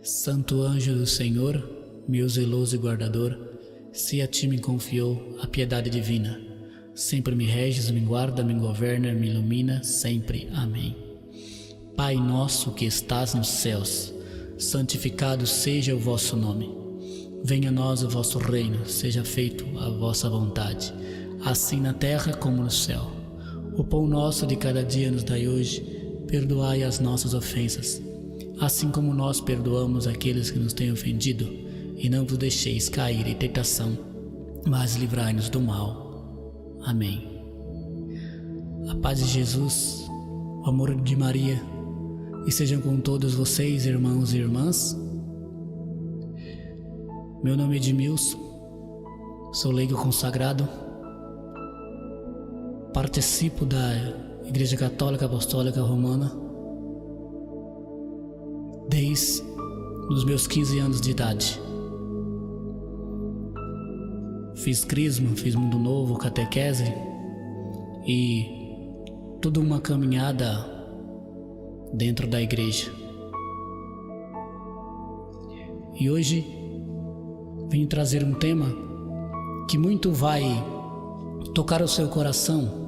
Santo anjo do Senhor, meu zeloso guardador, se a ti me confiou a piedade divina, sempre me reges, me guarda, me governa, me ilumina, sempre. Amém. Pai nosso que estás nos céus, santificado seja o vosso nome. Venha a nós o vosso reino, seja feito a vossa vontade, assim na terra como no céu. O pão nosso de cada dia nos dai hoje, perdoai as nossas ofensas, assim como nós perdoamos aqueles que nos têm ofendido, e não vos deixeis cair em tentação, mas livrai-nos do mal. Amém. A paz de Jesus, o amor de Maria, e sejam com todos vocês, irmãos e irmãs. Meu nome é Edmilson, sou leigo consagrado, participo da Igreja Católica Apostólica Romana desde os meus 15 anos de idade. Fiz crisma, fiz mundo novo, catequese e toda uma caminhada dentro da igreja. E hoje vim trazer um tema que muito vai tocar o seu coração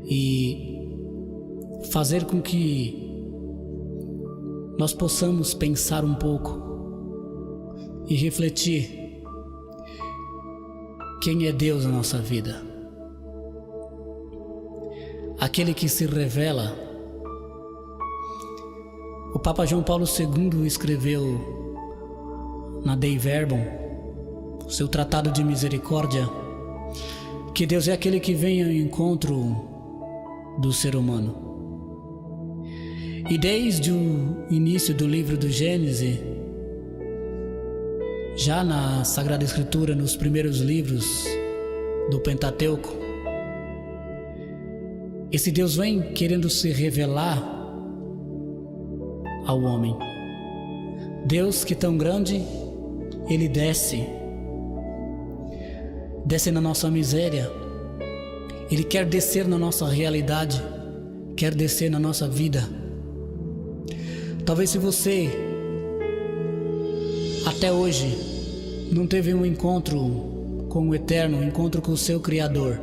e fazer com que nós possamos pensar um pouco e refletir quem é Deus na nossa vida. Aquele que se revela. O Papa João Paulo II escreveu na Dei Verbum, seu tratado de misericórdia, que Deus é aquele que vem ao encontro do ser humano. E desde o início do livro do Gênesis, já na Sagrada Escritura, nos primeiros livros do Pentateuco, esse Deus vem querendo se revelar ao homem. Deus que tão grande, Ele desce na nossa miséria. Ele quer descer na nossa realidade, quer descer na nossa vida. Talvez se você até hoje não teve um encontro com o Eterno, um encontro com o seu Criador,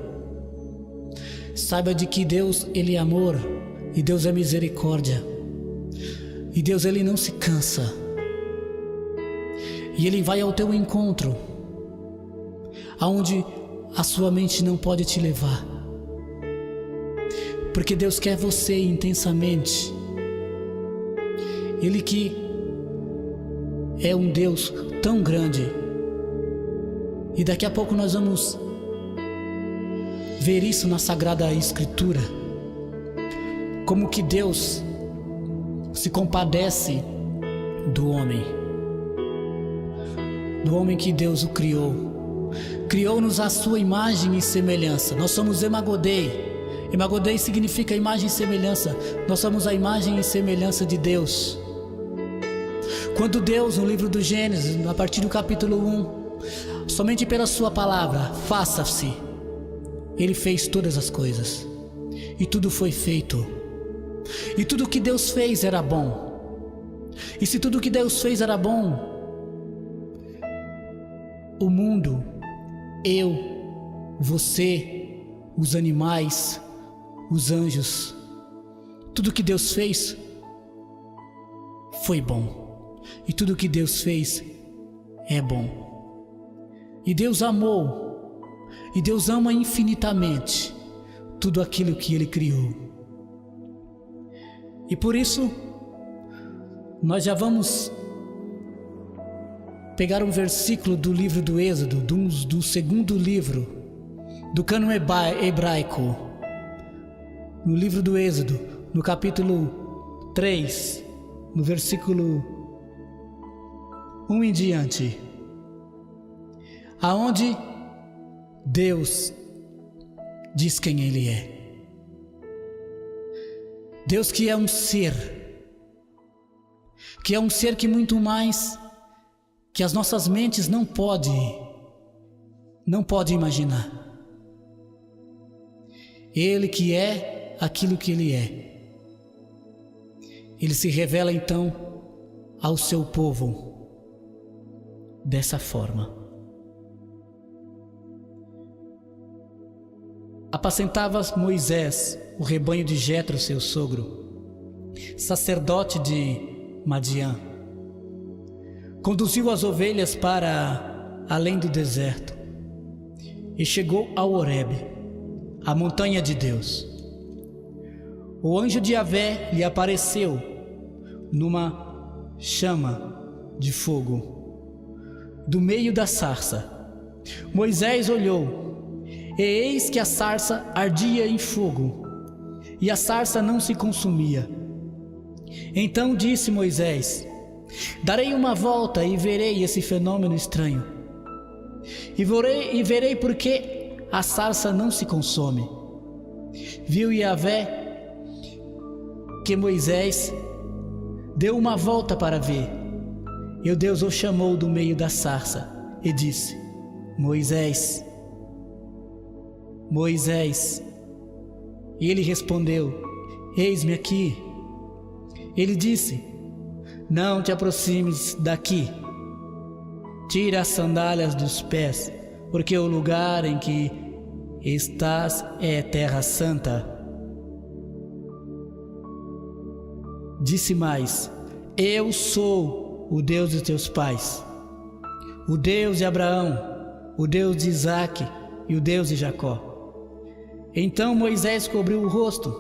saiba de que Deus, Ele é amor, e Deus é misericórdia, e Deus, Ele não se cansa, e Ele vai ao teu encontro, aonde a sua mente não pode te levar, porque Deus quer você intensamente. Ele que é um Deus tão grande, e daqui a pouco nós vamos ver isso na Sagrada Escritura, como que Deus se compadece do homem que Deus o criou-nos à sua imagem e semelhança. Nós somos Emagodei. Emagodei significa imagem e semelhança. Nós somos a imagem e semelhança de Deus. Quando Deus, no livro do Gênesis, a partir do capítulo 1, somente pela sua palavra, faça-se, Ele fez todas as coisas, e tudo foi feito, e tudo que Deus fez era bom. E se tudo que Deus fez era bom, o mundo, eu, você, os animais, os anjos, tudo que Deus fez foi bom. E tudo que Deus fez é bom. E Deus amou, e Deus ama infinitamente tudo aquilo que Ele criou. E por isso, nós já vamos pegar um versículo do livro do Êxodo, do segundo livro do cânon hebraico, no livro do Êxodo, no capítulo 3, no versículo 1 em diante, aonde Deus diz quem Ele é. Deus que é um ser que muito mais que as nossas mentes não pode imaginar. Ele que é aquilo que Ele é. Ele se revela então ao seu povo dessa forma. Apacentava Moisés o rebanho de Jetro, seu sogro, sacerdote de Madiã. Conduziu as ovelhas para além do deserto e chegou ao Horebe, a montanha de Deus. O anjo de Yahvé lhe apareceu numa chama de fogo do meio da sarça. Moisés olhou, e eis que a sarça ardia em fogo, e a sarça não se consumia. Então disse Moisés: darei uma volta e verei esse fenômeno estranho, e verei por que a sarça não se consome. Viu Yahvé que Moisés deu uma volta para ver, e o Deus o chamou do meio da sarça e disse: Moisés, Moisés. E ele respondeu: eis-me aqui. Ele disse: não te aproximes daqui, tira as sandálias dos pés, porque o lugar em que estás é terra santa. Disse mais: eu sou o Deus de teus pais, o Deus de Abraão, o Deus de Isaque e o Deus de Jacó. Então Moisés cobriu o rosto,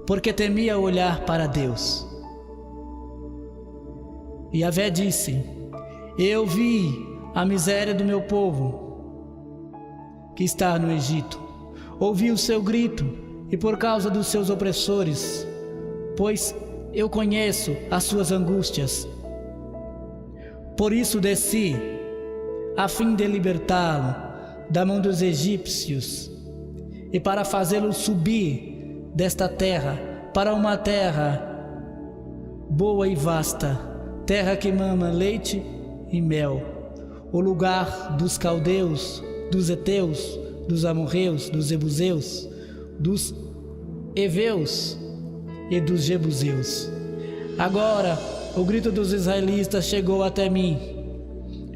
porque temia olhar para Deus. E Yahvé disse: eu vi a miséria do meu povo que está no Egito. Ouvi o seu grito, e por causa dos seus opressores, pois eu conheço as suas angústias. Por isso desci, a fim de libertá-lo da mão dos egípcios, e para fazê-lo subir desta terra para uma terra boa e vasta, terra que mama leite e mel, o lugar dos caldeus, dos heteus, dos amorreus, dos jebuseus, dos heveus e dos jebuseus. Agora o grito dos israelitas chegou até mim,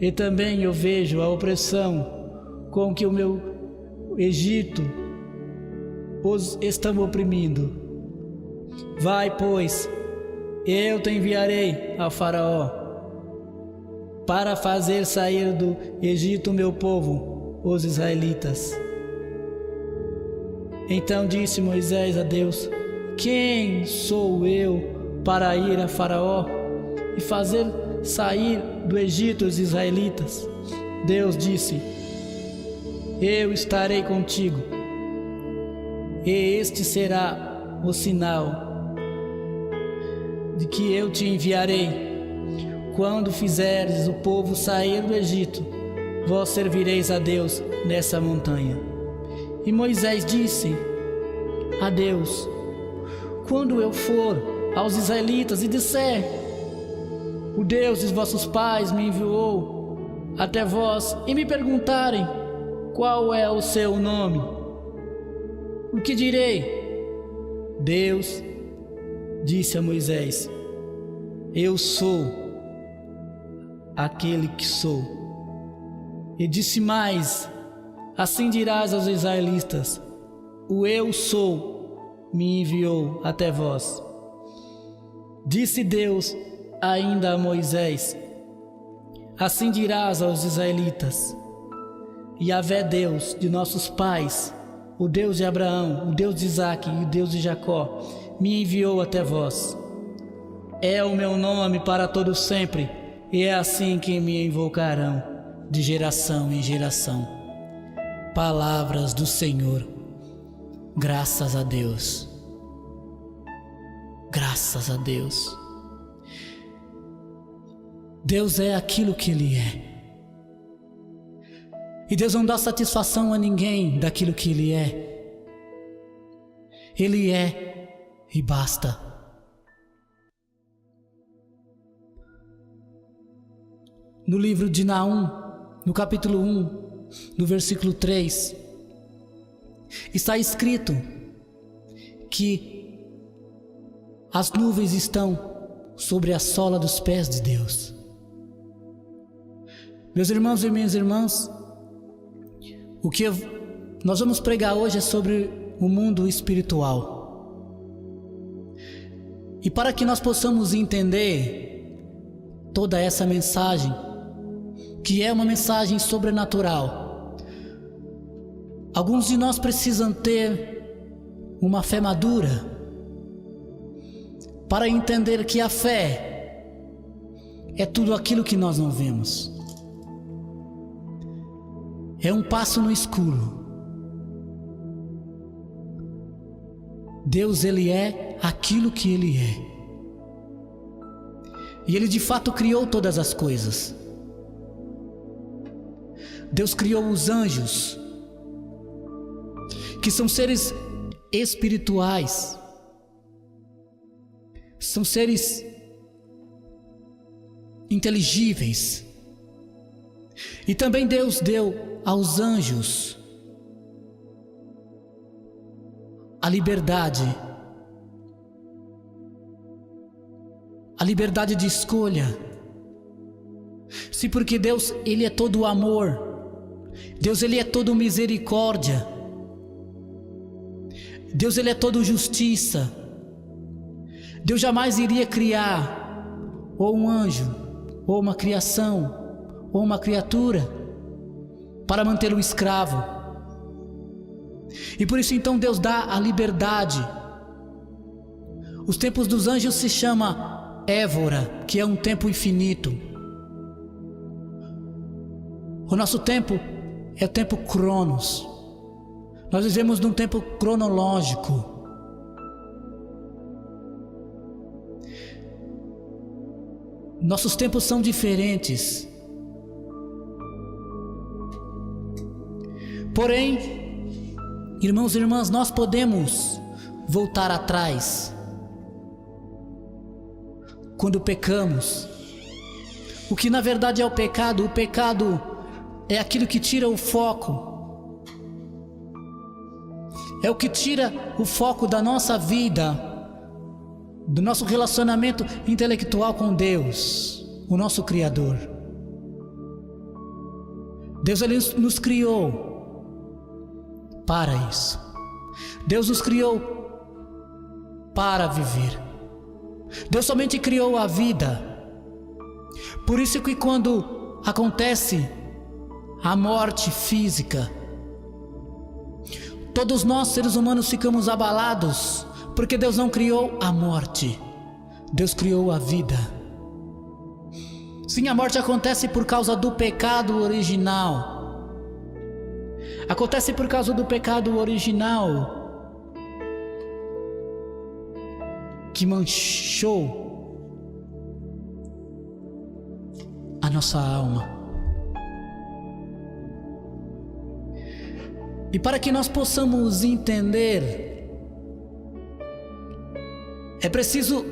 e também eu vejo a opressão com que o meu Egito os estão oprimindo. Vai, pois, eu te enviarei ao faraó, para fazer sair do Egito meu povo, os israelitas. Então disse Moisés a Deus: quem sou eu para ir a faraó e fazer sair do Egito os israelitas? Deus disse: eu estarei contigo, e este será o sinal de que eu te enviarei. Quando fizeres o povo sair do Egito, vós servireis a Deus nessa montanha. E Moisés disse a Deus: quando eu for aos israelitas e disser: o Deus dos vossos pais me enviou até vós, e me perguntarem: qual é o seu nome? O que direi? Deus disse a Moisés: eu sou aquele que sou. E disse mais: assim dirás aos israelitas: o eu sou me enviou até vós. Disse Deus ainda a Moisés: assim dirás aos israelitas: Yahvé, Deus de nossos pais, o Deus de Abraão, o Deus de Isaque e o Deus de Jacó, me enviou até vós. É o meu nome para todo sempre, e é assim que me invocarão de geração em geração. Palavras do Senhor. Graças a Deus. Graças a Deus. Deus é aquilo que Ele é. E Deus não dá satisfação a ninguém daquilo que Ele é. Ele é e basta. No livro de Naum, no capítulo 1, no versículo 3, está escrito que as nuvens estão sobre a sola dos pés de Deus. Meus irmãos e minhas irmãs, o que nós vamos pregar hoje é sobre o mundo espiritual. E para que nós possamos entender toda essa mensagem, que é uma mensagem sobrenatural, alguns de nós precisam ter uma fé madura para entender que a fé é tudo aquilo que nós não vemos. É um passo no escuro. Deus, Ele é aquilo que Ele é. E Ele de fato criou todas as coisas. Deus criou os anjos, que são seres espirituais. São seres inteligíveis. E também Deus deu aos anjos a liberdade de escolha. Sim, porque Deus, Ele é todo amor. Deus, Ele é todo misericórdia. Deus, Ele é todo justiça. Deus jamais iria criar ou um anjo, ou uma criação, ou uma criatura para mantê-lo escravo. E por isso então Deus dá a liberdade. Os tempos dos anjos se chama Évora, que é um tempo infinito. O nosso tempo é o tempo Cronos. Nós vivemos num tempo cronológico. Nossos tempos são diferentes. Porém, irmãos e irmãs, nós podemos voltar atrás quando pecamos. O que na verdade é o pecado? O pecado é aquilo que tira o foco. É o que tira o foco da nossa vida, do nosso relacionamento intelectual com Deus, o nosso Criador. Deus, Ele nos criou para isso. Deus nos criou para viver. Deus somente criou a vida. Por isso que quando acontece a morte física, todos nós seres humanos ficamos abalados, porque Deus não criou a morte. Deus criou a vida. Sim, a morte acontece por causa do pecado original. Acontece por causa do pecado original que manchou a nossa alma. E para que nós possamos entender, é preciso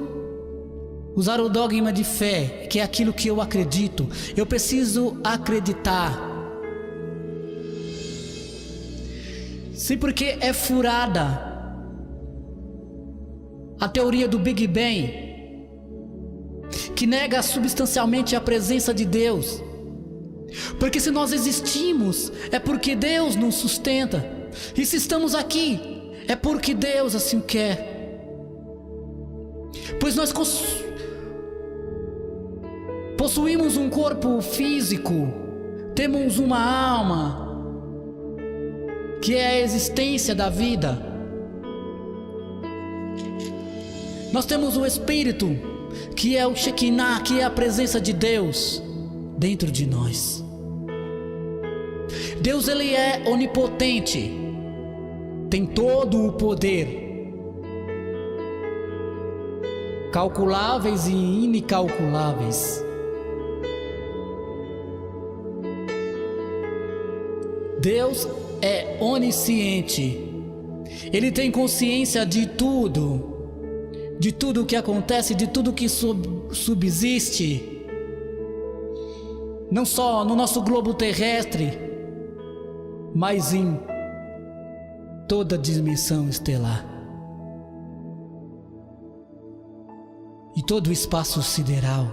usar o dogma de fé, que é aquilo que eu acredito. Eu preciso acreditar. Sim, porque é furada a teoria do Big Bang, que nega substancialmente a presença de Deus. Porque se nós existimos, é porque Deus nos sustenta. E se estamos aqui, é porque Deus assim quer. Pois nós possuímos um corpo físico, temos uma alma, que é a existência da vida. Nós temos o Espírito, que é o Shekinah, que é a presença de Deus dentro de nós. Deus, Ele é onipotente, tem todo o poder, calculáveis e incalculáveis. Deus é onisciente. Ele tem consciência de tudo que acontece, de tudo que subsiste, não só no nosso globo terrestre, mas em toda a dimensão estelar. e todo o espaço sideral.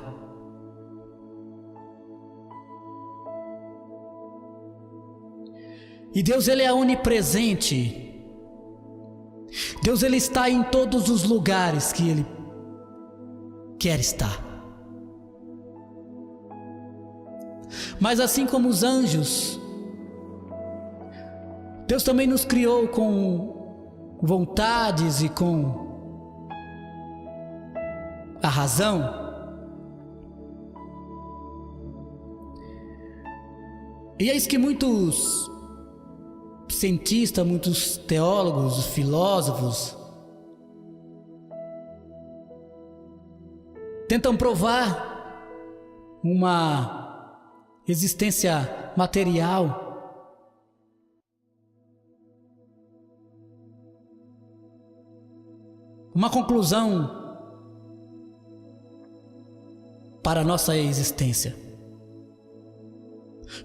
E Deus, Ele é onipresente. Deus, Ele está em todos os lugares que Ele quer estar. Mas assim como os anjos, Deus também nos criou com vontades e com a razão. E eis que muitos cientistas, muitos teólogos, filósofos tentam provar uma existência material. Uma conclusão para a nossa existência.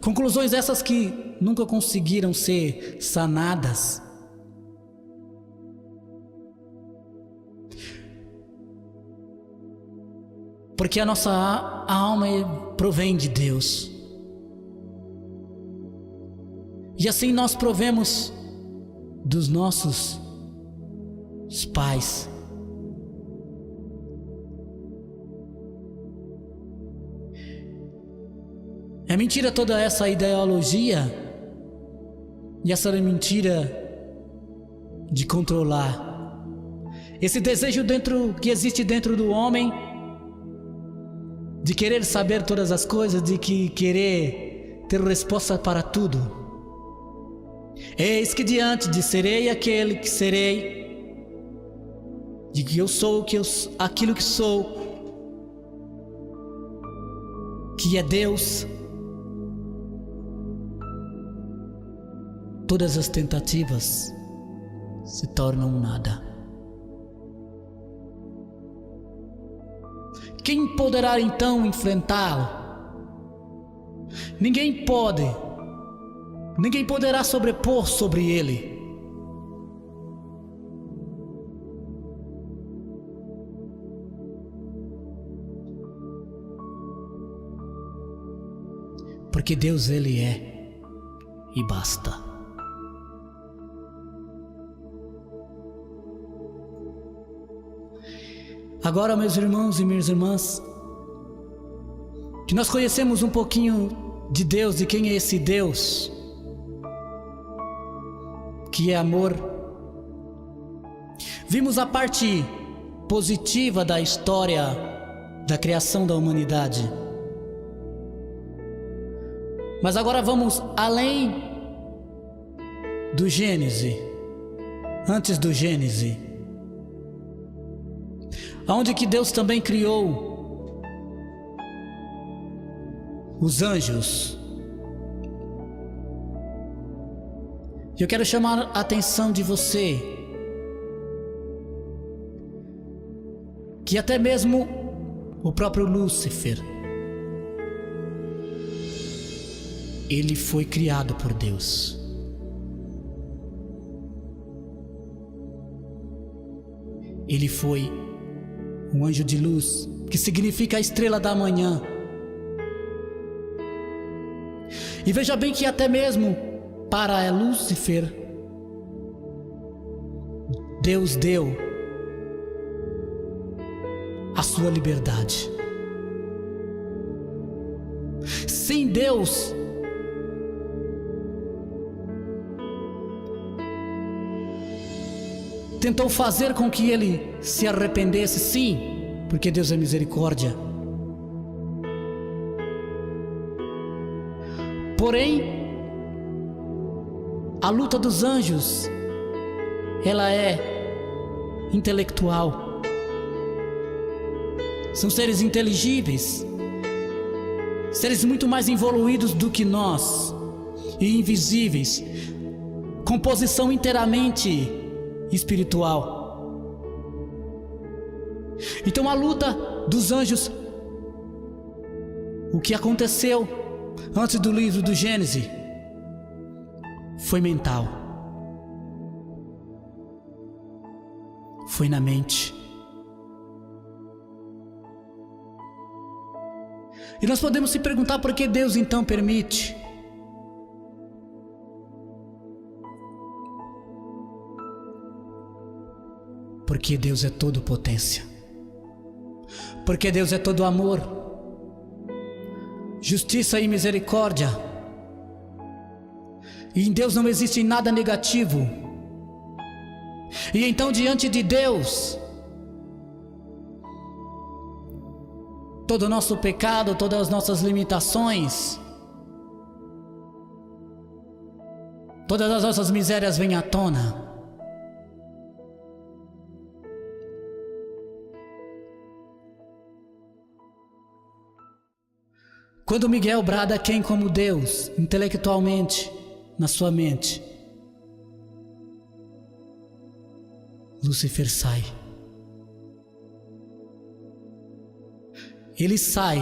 Conclusões essas que nunca conseguiram ser sanadas. Porque a nossa alma provém de Deus. E assim nós provemos dos nossos pais. É mentira toda essa ideologia e essa mentira de controlar. Esse desejo que existe dentro do homem de querer saber todas as coisas, de querer ter resposta para tudo. Eis que diante de serei aquele que serei, de que eu sou aquilo que sou, que é Deus, todas as tentativas se tornam nada. Quem poderá então enfrentá-lo? Ninguém poderá sobrepor sobre ele. Porque Deus, Ele é e basta. Agora, meus irmãos e minhas irmãs, que nós conhecemos um pouquinho de Deus, de quem é esse Deus, que é amor. Vimos a parte positiva da história da criação da humanidade. Mas agora vamos além do Gênesis, antes do Gênesis, onde que Deus também criou os anjos. E eu quero chamar a atenção de você, que até mesmo o próprio Lúcifer, ele foi criado por Deus. Ele foi um anjo de luz, que significa a estrela da manhã. E veja bem que até mesmo para Lúcifer, Deus deu a sua liberdade. Sim, Deus tentou fazer com que ele se arrependesse, sim, porque Deus é misericórdia. Porém, a luta dos anjos, ela é intelectual. São seres inteligíveis, seres muito mais evoluídos do que nós, e invisíveis, composição inteiramente espiritual. Então a luta dos anjos, o que aconteceu antes do livro do Gênesis, foi mental, foi na mente. E nós podemos se perguntar por que Deus então permite. Porque Deus é todo potência. Porque Deus é todo amor, justiça e misericórdia. E em Deus não existe nada negativo. E então diante de Deus, todo o nosso pecado, todas as nossas limitações, todas as nossas misérias vêm à tona. Quando Miguel brada quem como Deus, intelectualmente, na sua mente, Lúcifer sai. Ele sai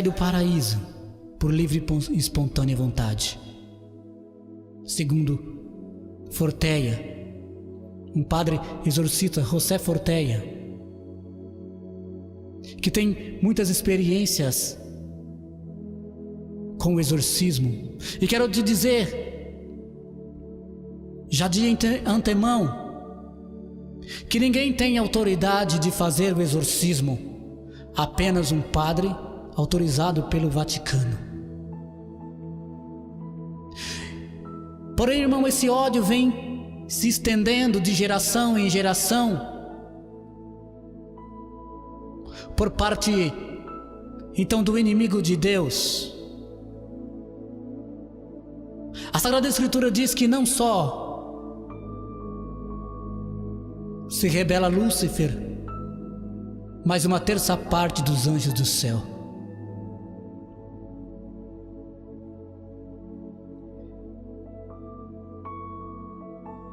do paraíso por livre e espontânea vontade. Segundo Forteia, um padre exorcista, José Forteia, que tem muitas experiências com o exorcismo. E quero te dizer, já de antemão, que ninguém tem autoridade de fazer o exorcismo, apenas um padre autorizado pelo Vaticano. Porém, irmão, esse ódio vem se estendendo de geração em geração, por parte então do inimigo de Deus. A Sagrada Escritura diz que não só se rebela Lúcifer, mas uma terça parte dos anjos do céu.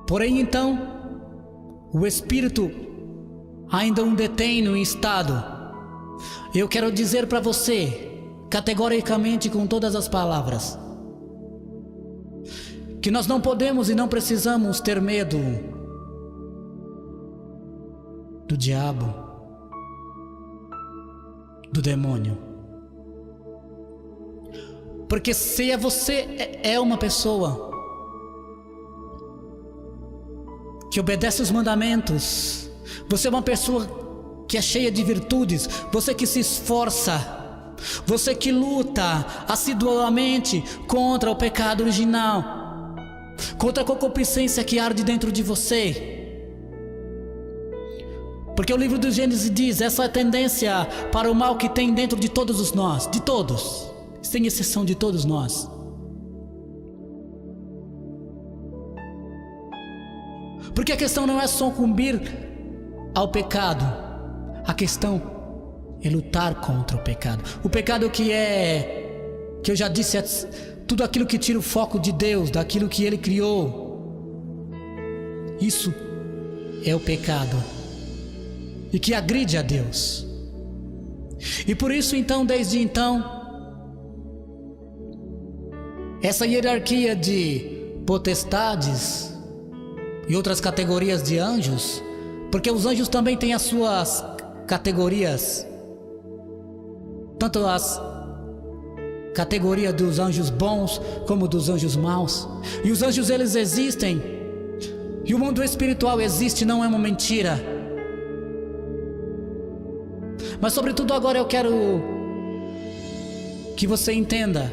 Porém então, o Espírito ainda o detém no estado. Eu quero dizer para você, categoricamente, com todas as palavras, que nós não podemos e não precisamos ter medo do diabo, do demônio. Porque se você é uma pessoa que obedece os mandamentos, você é uma pessoa que é cheia de virtudes, você que se esforça, você que luta assiduamente contra o pecado original, contra a concupiscência que arde dentro de você. Porque o livro do Gênesis diz, essa é a tendência para o mal que tem dentro de todos nós, de todos, sem exceção de todos nós. Porque a questão não é sucumbir ao pecado, a questão é lutar contra o pecado. O pecado que eu já disse, é tudo aquilo que tira o foco de Deus, daquilo que Ele criou. Isso é o pecado, e que agride a Deus. E por isso então, desde então, essa hierarquia de potestades e outras categorias de anjos, porque os anjos também têm as suas categorias, tanto as categorias dos anjos bons como dos anjos maus. E os anjos, eles existem, e o mundo espiritual existe, não é uma mentira. Mas sobretudo agora eu quero que você entenda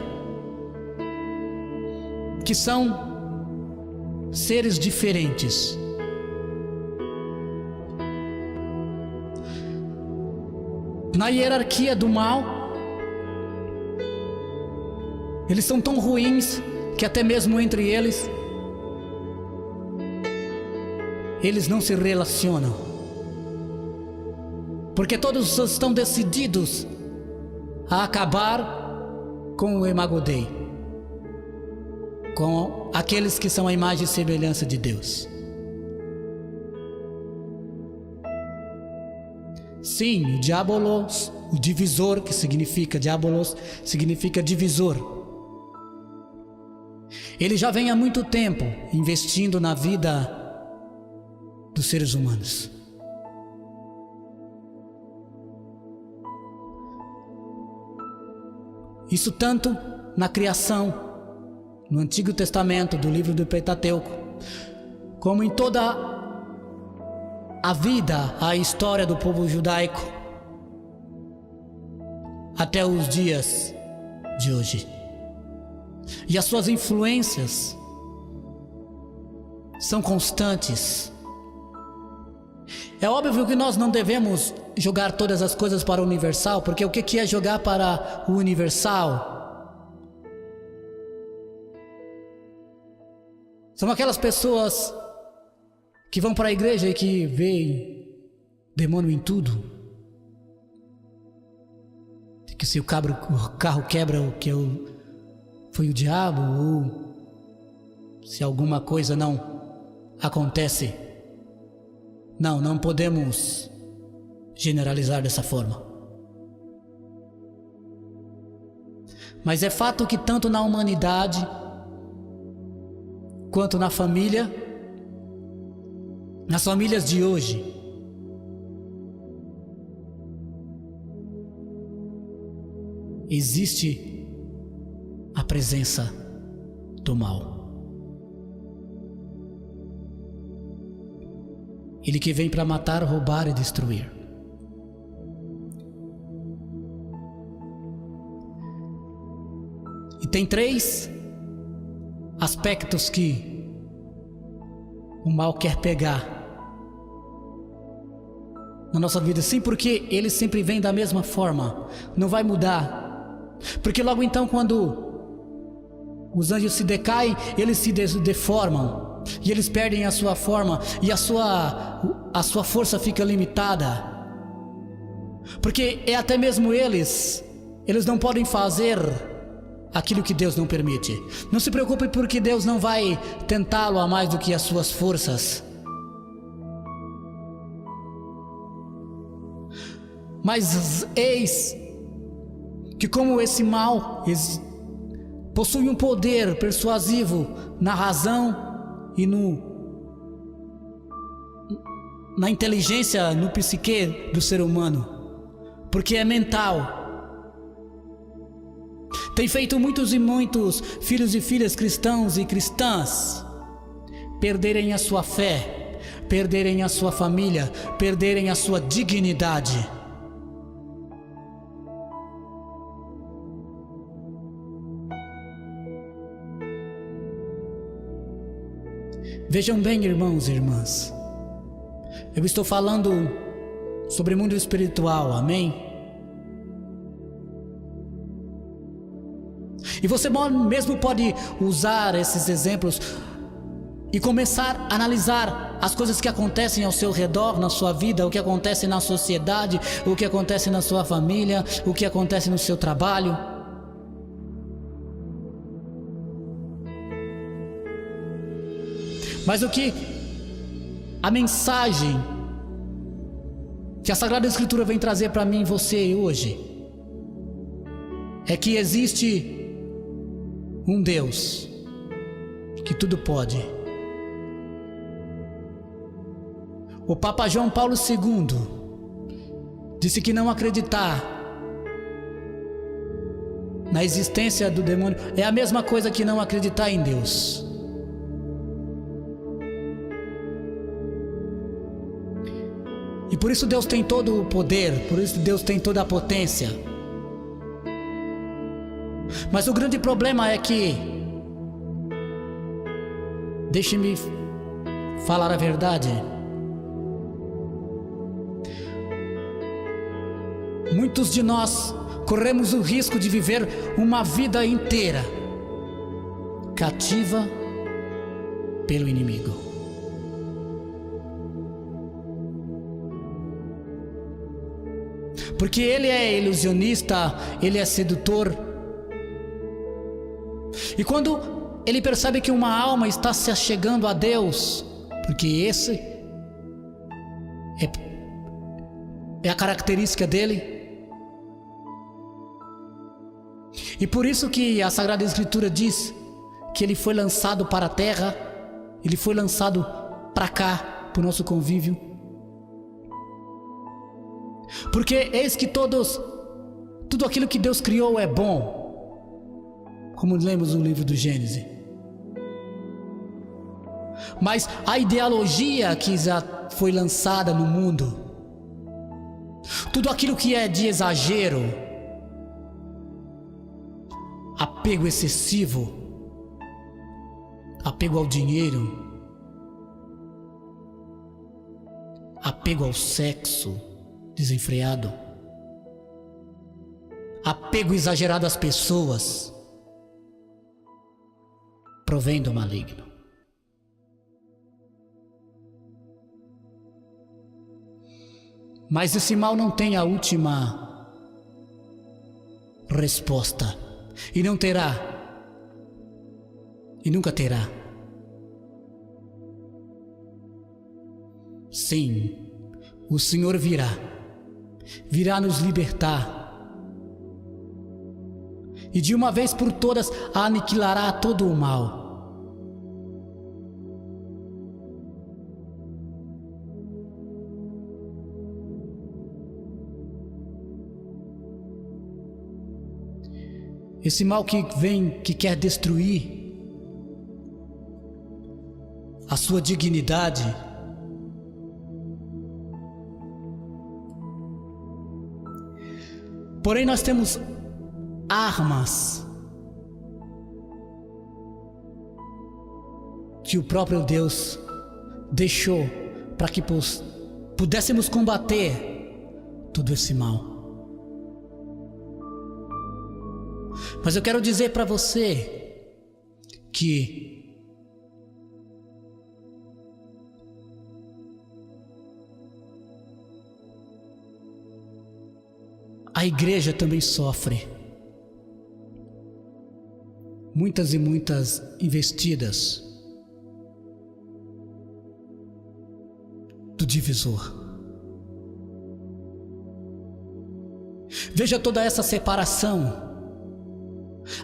que são seres diferentes. Na hierarquia do mal, eles são tão ruins que até mesmo entre eles não se relacionam, porque todos estão decididos a acabar com o Imago Dei, com aqueles que são a imagem e semelhança de Deus. Sim, o diabolos, o divisor, que significa diabolos, significa divisor. Ele já vem há muito tempo investindo na vida dos seres humanos. Isso tanto na criação, no Antigo Testamento, do livro do Pentateuco, como em toda a vida, a história do povo judaico, até os dias de hoje. E as suas influências são constantes. É óbvio que nós não devemos jogar todas as coisas para o universal, porque o que é jogar para o universal? São aquelas pessoas que vão para a igreja e que veem demônio em tudo. De que se o carro quebra, foi o diabo, ou se alguma coisa não acontece. Não podemos generalizar dessa forma. Mas é fato que tanto na humanidade quanto na família, nas famílias de hoje, existe a presença do mal. Ele que vem para matar, roubar e destruir. E tem 3 aspectos que o mal quer pegar na nossa vida, sim, porque ele sempre vem da mesma forma, não vai mudar. Porque logo então, quando os anjos se decaem, eles se deformam e eles perdem a sua forma, e a sua força fica limitada, porque é até mesmo eles não podem fazer aquilo que Deus não permite. Não se preocupe, porque Deus não vai tentá-lo a mais do que as suas forças. Mas eis que, como esse mal possui um poder persuasivo na razão e na inteligência, no psique do ser humano, porque é mental. Tem feito muitos e muitos filhos e filhas cristãos e cristãs perderem a sua fé, perderem a sua família, perderem a sua dignidade. Vejam bem, irmãos e irmãs, eu estou falando sobre o mundo espiritual, amém? E você mesmo pode usar esses exemplos e começar a analisar as coisas que acontecem ao seu redor, na sua vida, o que acontece na sociedade, o que acontece na sua família, o que acontece no seu trabalho. Mas a mensagem que a Sagrada Escritura vem trazer para mim e você hoje é que existe um Deus que tudo pode. O Papa João Paulo II disse que não acreditar na existência do demônio é a mesma coisa que não acreditar em Deus. E por isso Deus tem todo o poder, por isso Deus tem toda a potência. Mas o grande problema é que, deixe-me falar a verdade, muitos de nós corremos o risco de viver uma vida inteira cativa pelo inimigo. Porque ele é ilusionista, ele é sedutor. E quando ele percebe que uma alma está se achegando a Deus, porque esse é a característica dele, e por isso que a Sagrada Escritura diz que ele foi lançado para a terra, ele foi lançado para cá, para o nosso convívio. Porque eis que tudo aquilo que Deus criou é bom. como lemos no livro do Gênesis. Mas a ideologia que já foi lançada no mundo, tudo aquilo que é de exagero, apego excessivo, apego ao dinheiro, apego ao sexo desenfreado, apego exagerado às pessoas, provém do maligno. Mas esse mal não tem a última resposta, e não terá, e nunca terá. Sim, o Senhor virá nos libertar, e de uma vez por todas aniquilará todo o mal. Esse mal que vem, que quer destruir a sua dignidade, porém nós temos armas que o próprio Deus deixou para que pudéssemos combater todo esse mal. Mas eu quero dizer para você que a igreja também sofre muitas e muitas investidas do divisor. Veja toda essa separação.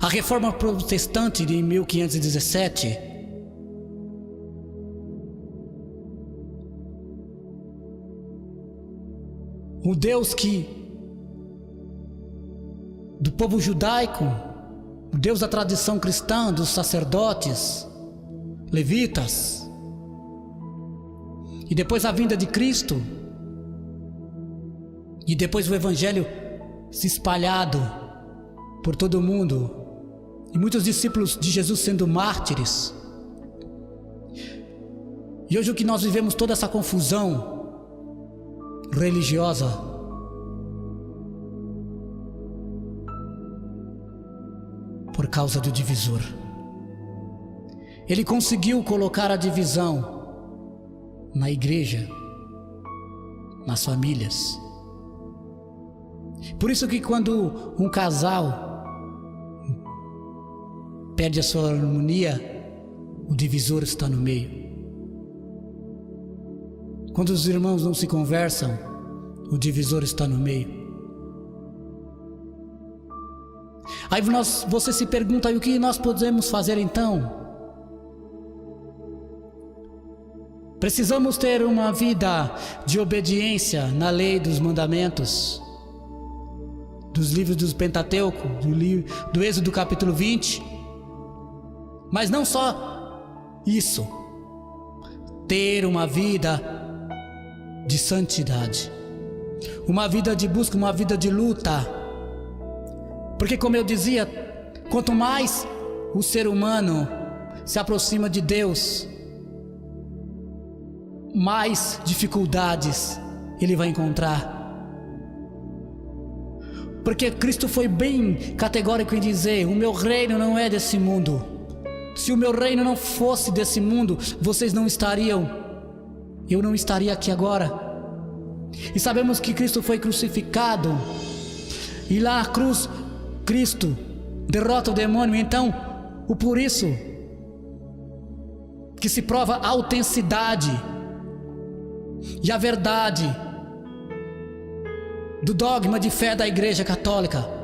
A reforma protestante de 1517 o Deus do povo judaico, o Deus da tradição cristã, dos sacerdotes, levitas, e depois a vinda de Cristo, e depois o evangelho se espalhado por todo o mundo, e muitos discípulos de Jesus sendo mártires. E hoje o que nós vivemos, toda essa confusão religiosa, por causa do divisor. Ele conseguiu colocar a divisão na igreja, nas famílias. Por isso que quando um casal perde a sua harmonia, o divisor está no meio. Quando os irmãos não se conversam, o divisor está no meio. Aí você se pergunta, e o que nós podemos fazer então? Precisamos ter uma vida de obediência na lei dos mandamentos, dos livros do Pentateuco, do Êxodo capítulo 20. Mas não só isso, ter uma vida de santidade, uma vida de busca, uma vida de luta. Porque, como eu dizia, quanto mais o ser humano se aproxima de Deus, mais dificuldades ele vai encontrar. Porque Cristo foi bem categórico em dizer: o meu reino não é desse mundo. Se o meu reino não fosse desse mundo, vocês não estariam, eu não estaria aqui agora. E sabemos que Cristo foi crucificado, e lá na cruz Cristo derrota o demônio. Então, por isso que se prova a autenticidade e a verdade do dogma de fé da Igreja Católica.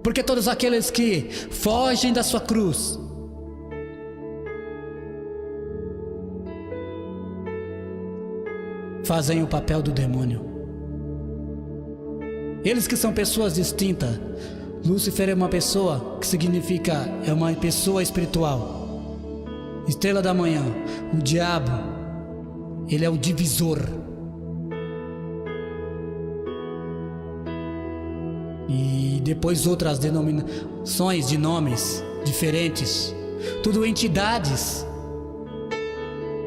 Porque todos aqueles que fogem da sua cruz fazem o papel do demônio. Eles que são pessoas distintas, Lúcifer é uma pessoa que significa, é uma pessoa espiritual. Estrela da manhã. O diabo, ele é o divisor. E depois outras denominações de nomes diferentes. Tudo entidades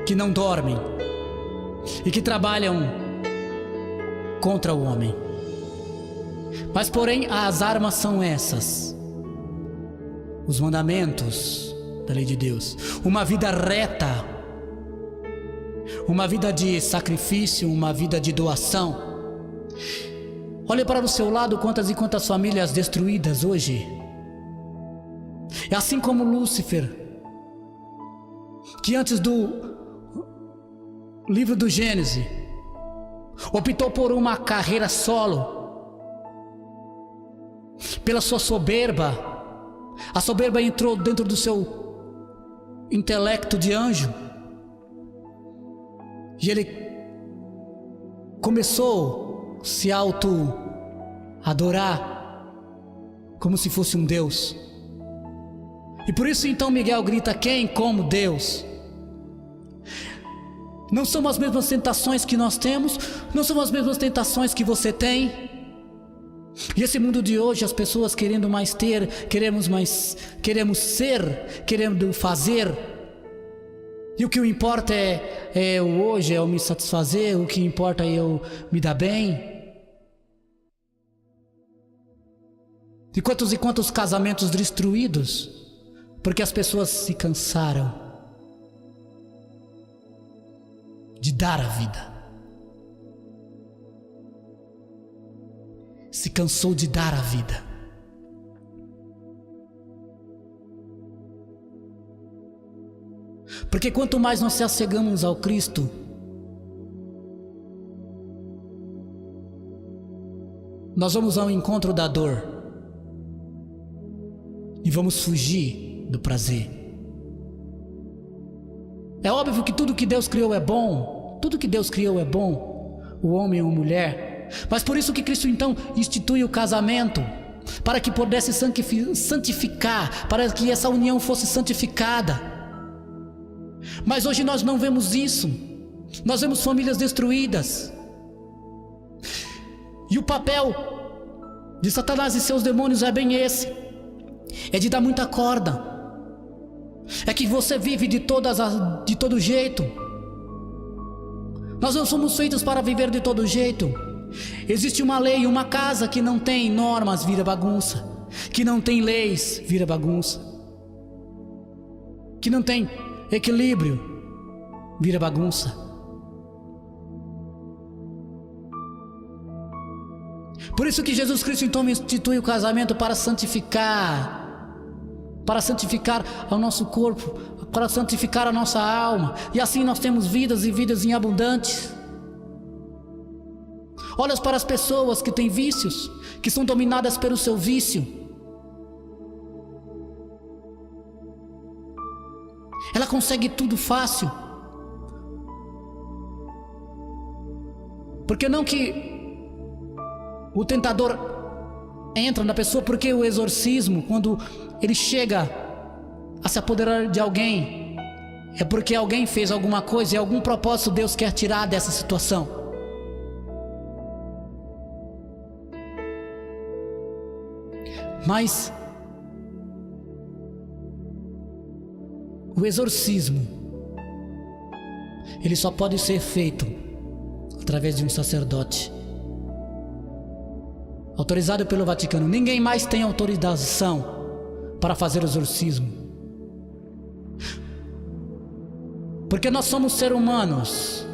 que não dormem e que trabalham contra o homem. Mas porém as armas são essas: os mandamentos da lei de Deus, uma vida reta, uma vida de sacrifício, uma vida de doação. Olhe para o seu lado quantas e quantas famílias destruídas hoje. É assim como Lúcifer, que antes do livro do Gênesis optou por uma carreira solo, pela sua soberba. A soberba entrou dentro do seu intelecto de anjo e ele começou a se auto-adorar como se fosse um Deus. E por isso então Miguel grita: quem como Deus? Não são as mesmas tentações que nós temos, não são as mesmas tentações que você tem. E esse mundo de hoje, as pessoas querendo mais ter, queremos ser, querendo fazer. E o que importa é o hoje, é eu me satisfazer, o que importa é eu me dar bem. E quantos casamentos destruídos, porque as pessoas se cansaram de dar a vida. Se cansou de dar a vida. Porque quanto mais nós se achegamos ao Cristo, nós vamos ao encontro da dor e vamos fugir do prazer. É óbvio que tudo que Deus criou é bom, tudo que Deus criou é bom, o homem e a mulher. Mas por isso que Cristo então institui o casamento, para que pudesse santificar, para que essa união fosse santificada. Mas hoje nós não vemos isso. Nós vemos famílias destruídas. E o papel de Satanás e seus demônios é bem esse: é de dar muita corda. É que você vive de todo jeito. Nós não somos feitos para viver de todo jeito. Existe uma lei, uma casa que não tem normas vira bagunça, que não tem leis vira bagunça, que não tem equilíbrio vira bagunça. Por isso que Jesus Cristo então institui o casamento para santificar o nosso corpo, para santificar a nossa alma, e assim nós temos vidas e vidas em abundância. Olha para as pessoas que têm vícios, que são dominadas pelo seu vício. Ela consegue tudo fácil. Porque não que o tentador entra na pessoa, porque o exorcismo, quando ele chega a se apoderar de alguém, é porque alguém fez alguma coisa e algum propósito Deus quer tirar dessa situação. Mas o exorcismo, ele só pode ser feito através de um sacerdote autorizado pelo Vaticano. Ninguém mais tem autorização para fazer o exorcismo, porque nós somos seres humanos.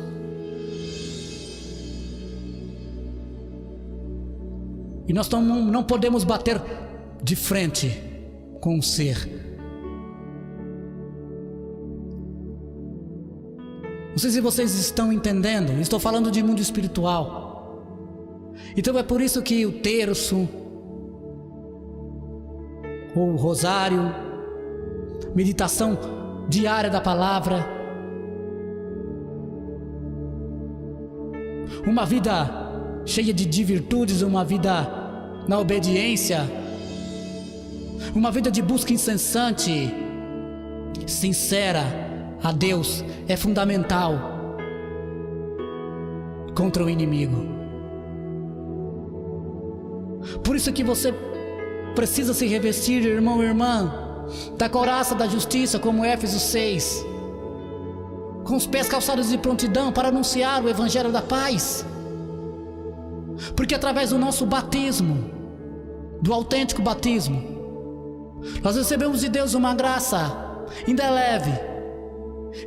E nós não podemos bater de frente com o ser. Não sei se vocês estão entendendo. Estou falando de mundo espiritual. Então é por isso que o terço, o rosário, meditação diária da palavra, uma vida cheia de virtudes, uma vida na obediência, Uma vida de busca incessante, sincera a Deus é fundamental contra o inimigo. Por isso que você precisa se revestir, irmão e irmã, da couraça da justiça, como Éfesos 6, com os pés calçados de prontidão para anunciar o evangelho da paz. Porque através do nosso batismo, do autêntico batismo, nós recebemos de Deus uma graça indelével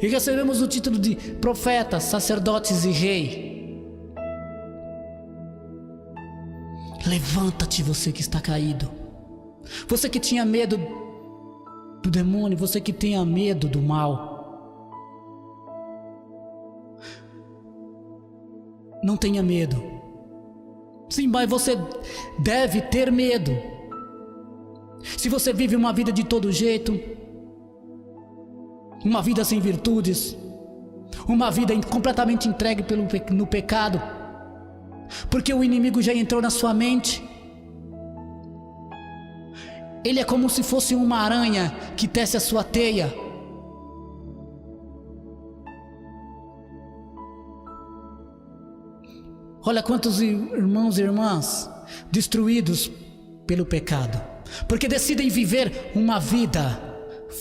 e recebemos o título de profetas, sacerdotes e rei. Levanta-te, você que está caído, você que tinha medo do demônio, você que tenha medo do mal. Não tenha medo. Sim, mas você deve ter medo. Se você vive uma vida de todo jeito, uma vida sem virtudes, uma vida completamente entregue no pecado, porque o inimigo já entrou na sua mente. Ele é como se fosse uma aranha que tece a sua teia. Olha quantos irmãos e irmãs destruídos pelo pecado, porque decidem viver uma vida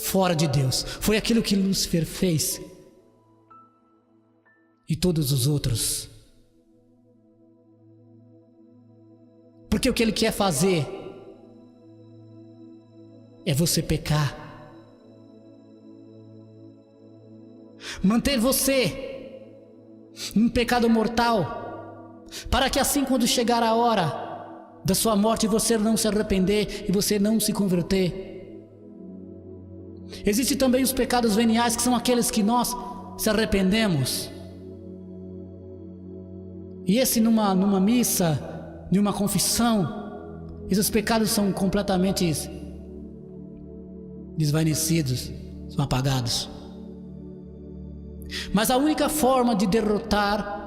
fora de Deus. Foi aquilo que Lúcifer fez e todos os outros. Porque o que ele quer fazer é você pecar, manter você em pecado mortal, para que assim, quando chegar a hora da sua morte, você não se arrepender e você não se converter. Existem também os pecados veniais, que são aqueles que nós se arrependemos. E esse numa missa, numa confissão, esses pecados são completamente desvanecidos, são apagados. Mas a única forma de derrotar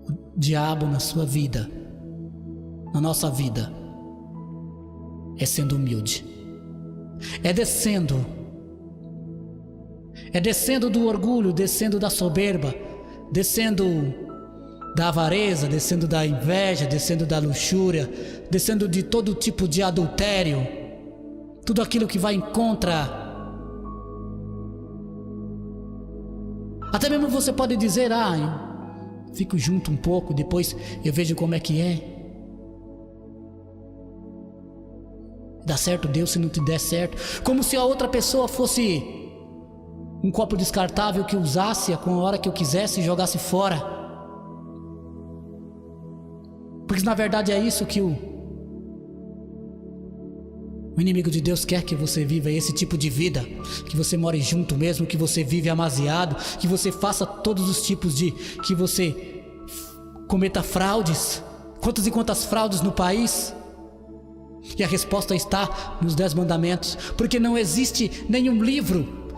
o diabo na sua vida, na nossa vida, é sendo humilde, é descendo do orgulho, descendo da soberba, descendo da avareza, descendo da inveja, descendo da luxúria, descendo de todo tipo de adultério, tudo aquilo que vai em contra. Até mesmo você pode dizer: eu fico junto um pouco, depois eu vejo como é que é. Dá certo Deus se não te der certo. Como se a outra pessoa fosse um copo descartável que usasse com a hora que eu quisesse e jogasse fora. Porque na verdade é isso que o inimigo de Deus quer que você viva, esse tipo de vida, que você more junto mesmo, que você vive amasiado, que você faça todos os tipos de, que você cometa fraudes, quantas e quantas fraudes no país. E a resposta está nos 10 mandamentos, porque não existe nenhum livro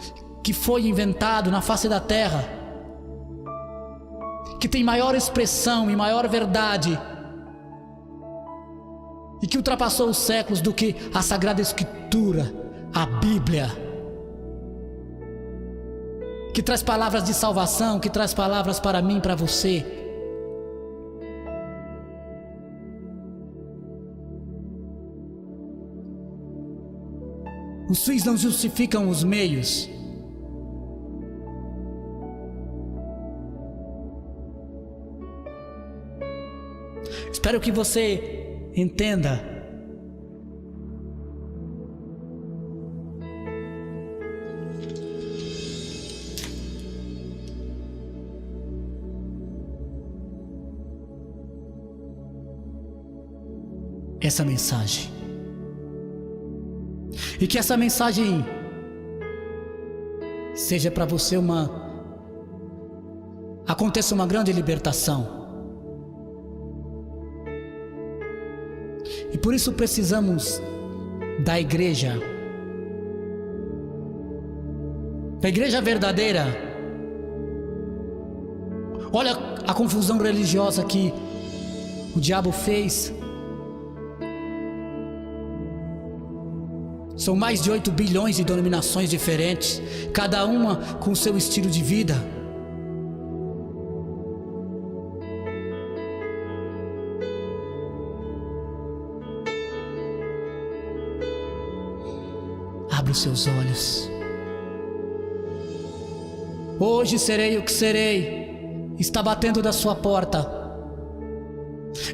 que foi inventado na face da terra que tem maior expressão e maior verdade e que ultrapassou os séculos do que a Sagrada Escritura, a Bíblia, que traz palavras de salvação, que traz palavras para mim, para você. Os fins não justificam os meios. Espero que você entenda. Essa mensagem. E que essa mensagem seja para você aconteça uma grande libertação. E por isso precisamos da igreja verdadeira. Olha a confusão religiosa que o diabo fez. São mais de 8 bilhões de denominações diferentes, cada uma com seu estilo de vida. Abre os seus olhos. Hoje serei o que serei, está batendo da sua porta.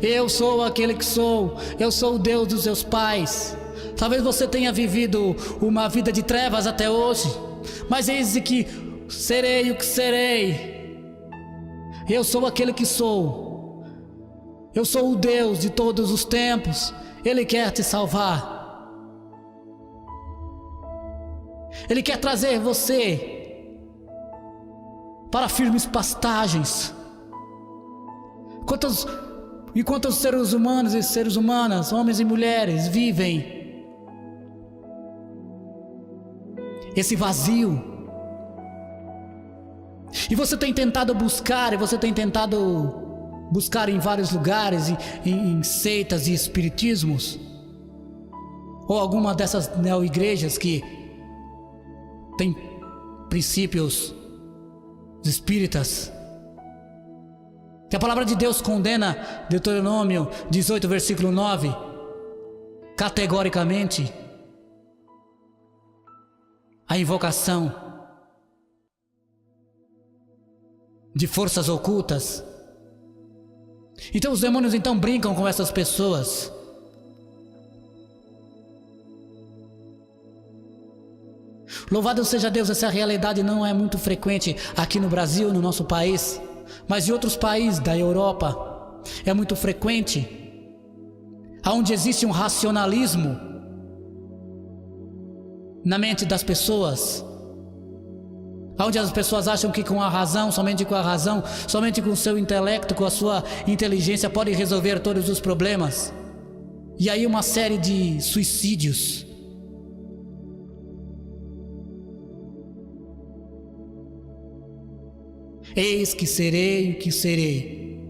Eu sou aquele que sou, eu sou o Deus dos seus pais. Talvez você tenha vivido uma vida de trevas até hoje, mas eis que serei o que serei. Eu sou aquele que sou. Eu sou o Deus de todos os tempos. Ele quer te salvar. Ele quer trazer você para firmes pastagens. Quantos seres humanos e seres humanas, homens e mulheres, vivem esse vazio? E você tem tentado buscar, em vários lugares, em seitas e espiritismos, ou alguma dessas neo-igrejas que tem princípios espíritas, que a palavra de Deus condena. Deuteronômio 18, versículo 9, categoricamente, a invocação de forças ocultas. Então os demônios brincam com essas pessoas. Louvado seja Deus, essa realidade não é muito frequente aqui no Brasil, no nosso país, mas em outros países da Europa é muito frequente, onde existe um racionalismo na mente das pessoas, onde as pessoas acham que com a razão, somente com o seu intelecto, com a sua inteligência pode resolver todos os problemas. E aí uma série de suicídios. Eis que serei o que serei.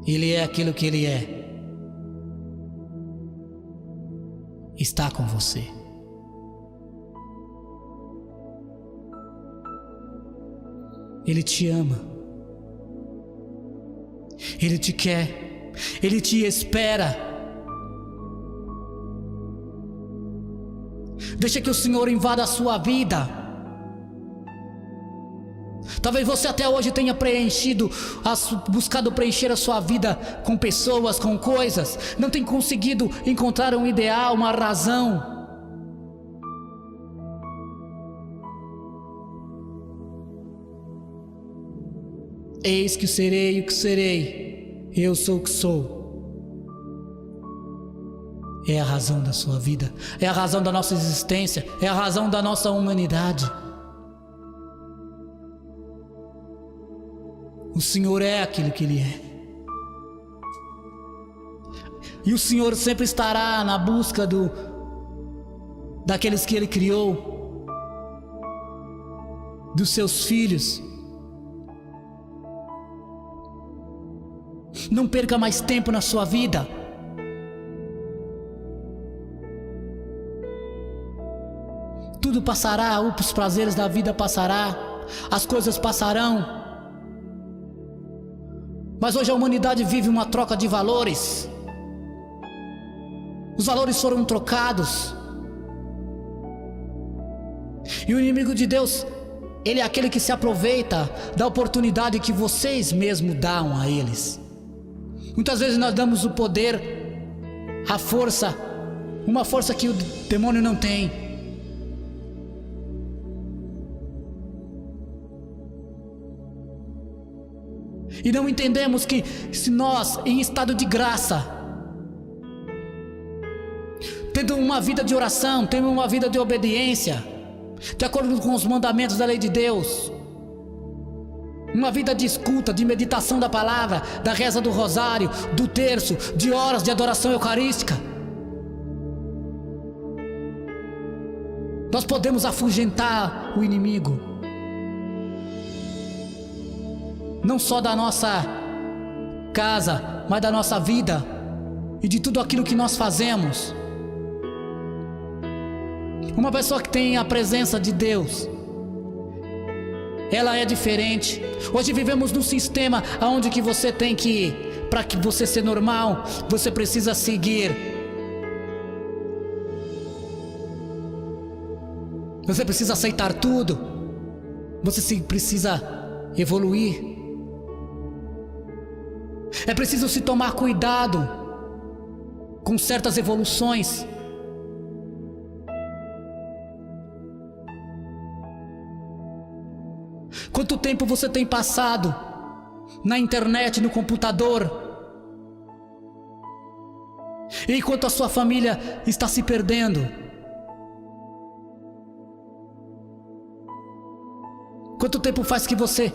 Ele é aquilo que Ele é. Está com você. Ele te ama. Ele te quer. Ele te espera. Deixa que o Senhor invada a sua vida. Talvez você até hoje tenha buscado preencher a sua vida com pessoas, com coisas. Não tem conseguido encontrar um ideal, uma razão. Eis que serei o que serei. Eu sou o que sou. É a razão da sua vida. É a razão da nossa existência. É a razão da nossa humanidade. O Senhor é aquilo que Ele é. E o Senhor sempre estará na busca daqueles que Ele criou, dos seus filhos. Não perca mais tempo na sua vida. Tudo passará, os prazeres da vida passará, as coisas passarão. Mas hoje a humanidade vive uma troca de valores. Os valores foram trocados. E o inimigo de Deus, ele é aquele que se aproveita da oportunidade que vocês mesmos dão a eles. Muitas vezes nós damos o poder, a força, uma força que o demônio não tem. E não entendemos que se nós, em estado de graça, tendo uma vida de oração, tendo uma vida de obediência, de acordo com os mandamentos da lei de Deus, uma vida de escuta, de meditação da palavra, da reza do rosário, do terço, de horas de adoração eucarística, nós podemos afugentar o inimigo. Não só da nossa casa, mas da nossa vida e de tudo aquilo que nós fazemos. Uma pessoa que tem a presença de Deus, ela é diferente. Hoje vivemos num sistema onde que você tem que, para que você ser normal, você precisa seguir. Você precisa aceitar tudo. Você precisa evoluir. É preciso se tomar cuidado com certas evoluções. Quanto tempo você tem passado na internet, no computador, enquanto a sua família está se perdendo? Quanto tempo faz que você,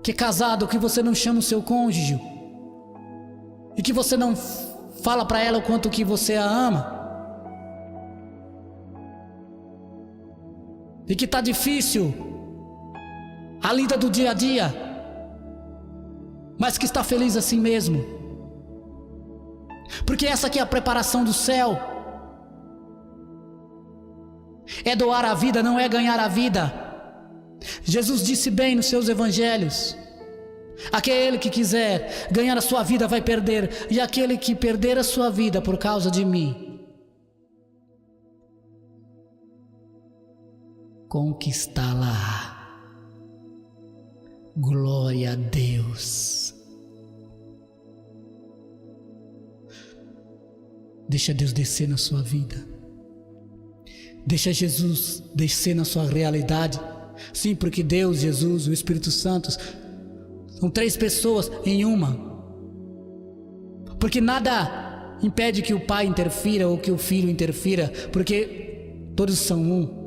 que é casado, que você não chama o seu cônjuge e que você não fala para ela o quanto que você a ama? E que tá difícil a lida do dia a dia, mas que está feliz assim mesmo, porque essa aqui é a preparação do céu. É doar a vida, não é ganhar a vida. Jesus disse bem nos seus evangelhos: aquele que quiser ganhar a sua vida vai perder, e aquele que perder a sua vida por causa de mim conquistá-la. Glória a Deus. Deixa Deus descer na sua vida. Deixa Jesus descer na sua realidade. Sim, porque Deus, Jesus, o Espírito Santo são três pessoas em uma. Porque nada impede que o Pai interfira ou que o Filho interfira, porque todos são um.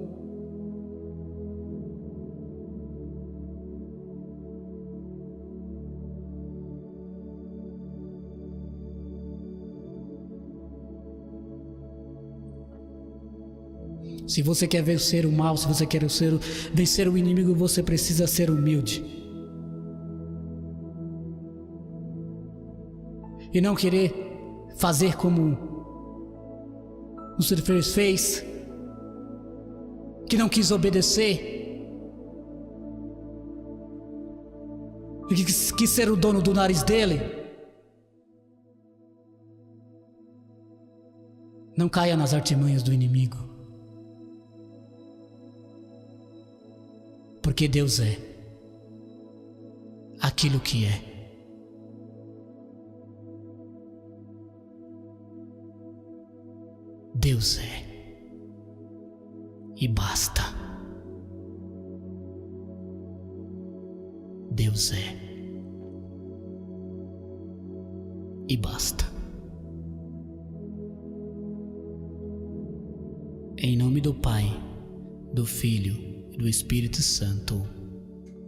Se você quer vencer o mal, se você quer vencer o inimigo, você precisa ser humilde. E não querer fazer como o Lucifer fez, que não quis obedecer, e que quis ser o dono do nariz dele. Não caia nas artimanhas do inimigo. Porque Deus é aquilo que é. Deus é. E basta. Deus é. E basta. Em nome do Pai, do Filho e do Espírito Santo.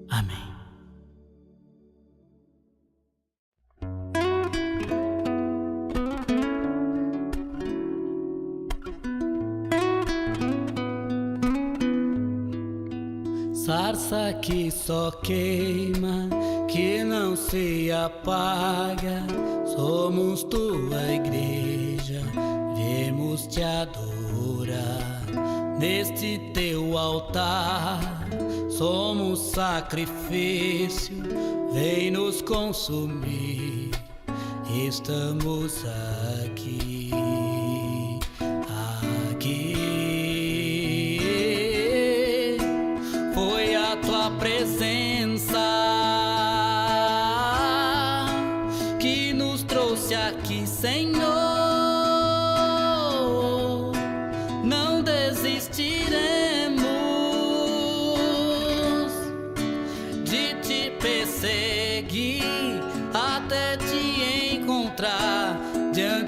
Amém. Sarça que só queima, que não se apaga, somos tua igreja, viemos te adorar. Neste teu altar, somos sacrifício, vem nos consumir, estamos aqui, aqui. Foi a tua presença que nos trouxe aqui, Senhor. Perseguir até te encontrar diante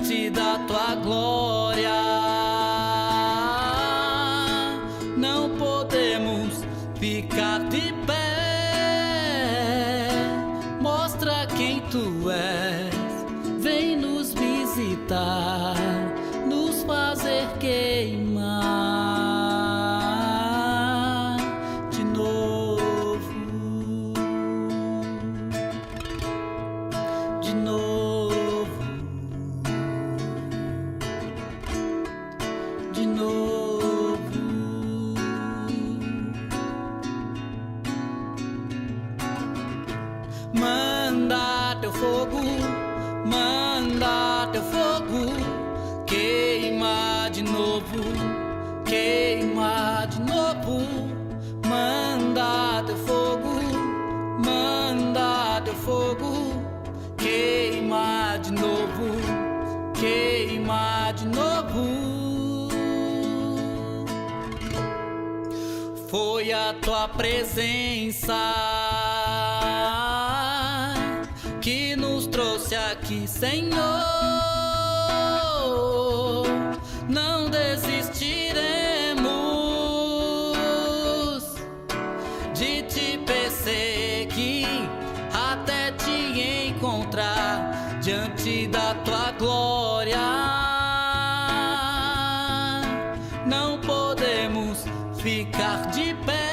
fogo, manda teu fogo, queima de novo, queima de novo, manda teu fogo, manda teu fogo, queima de novo, queima de novo. Foi a tua presença que nos trouxe aqui, Senhor. Não desistiremos de te perseguir até te encontrar diante da tua glória. Não podemos ficar de pé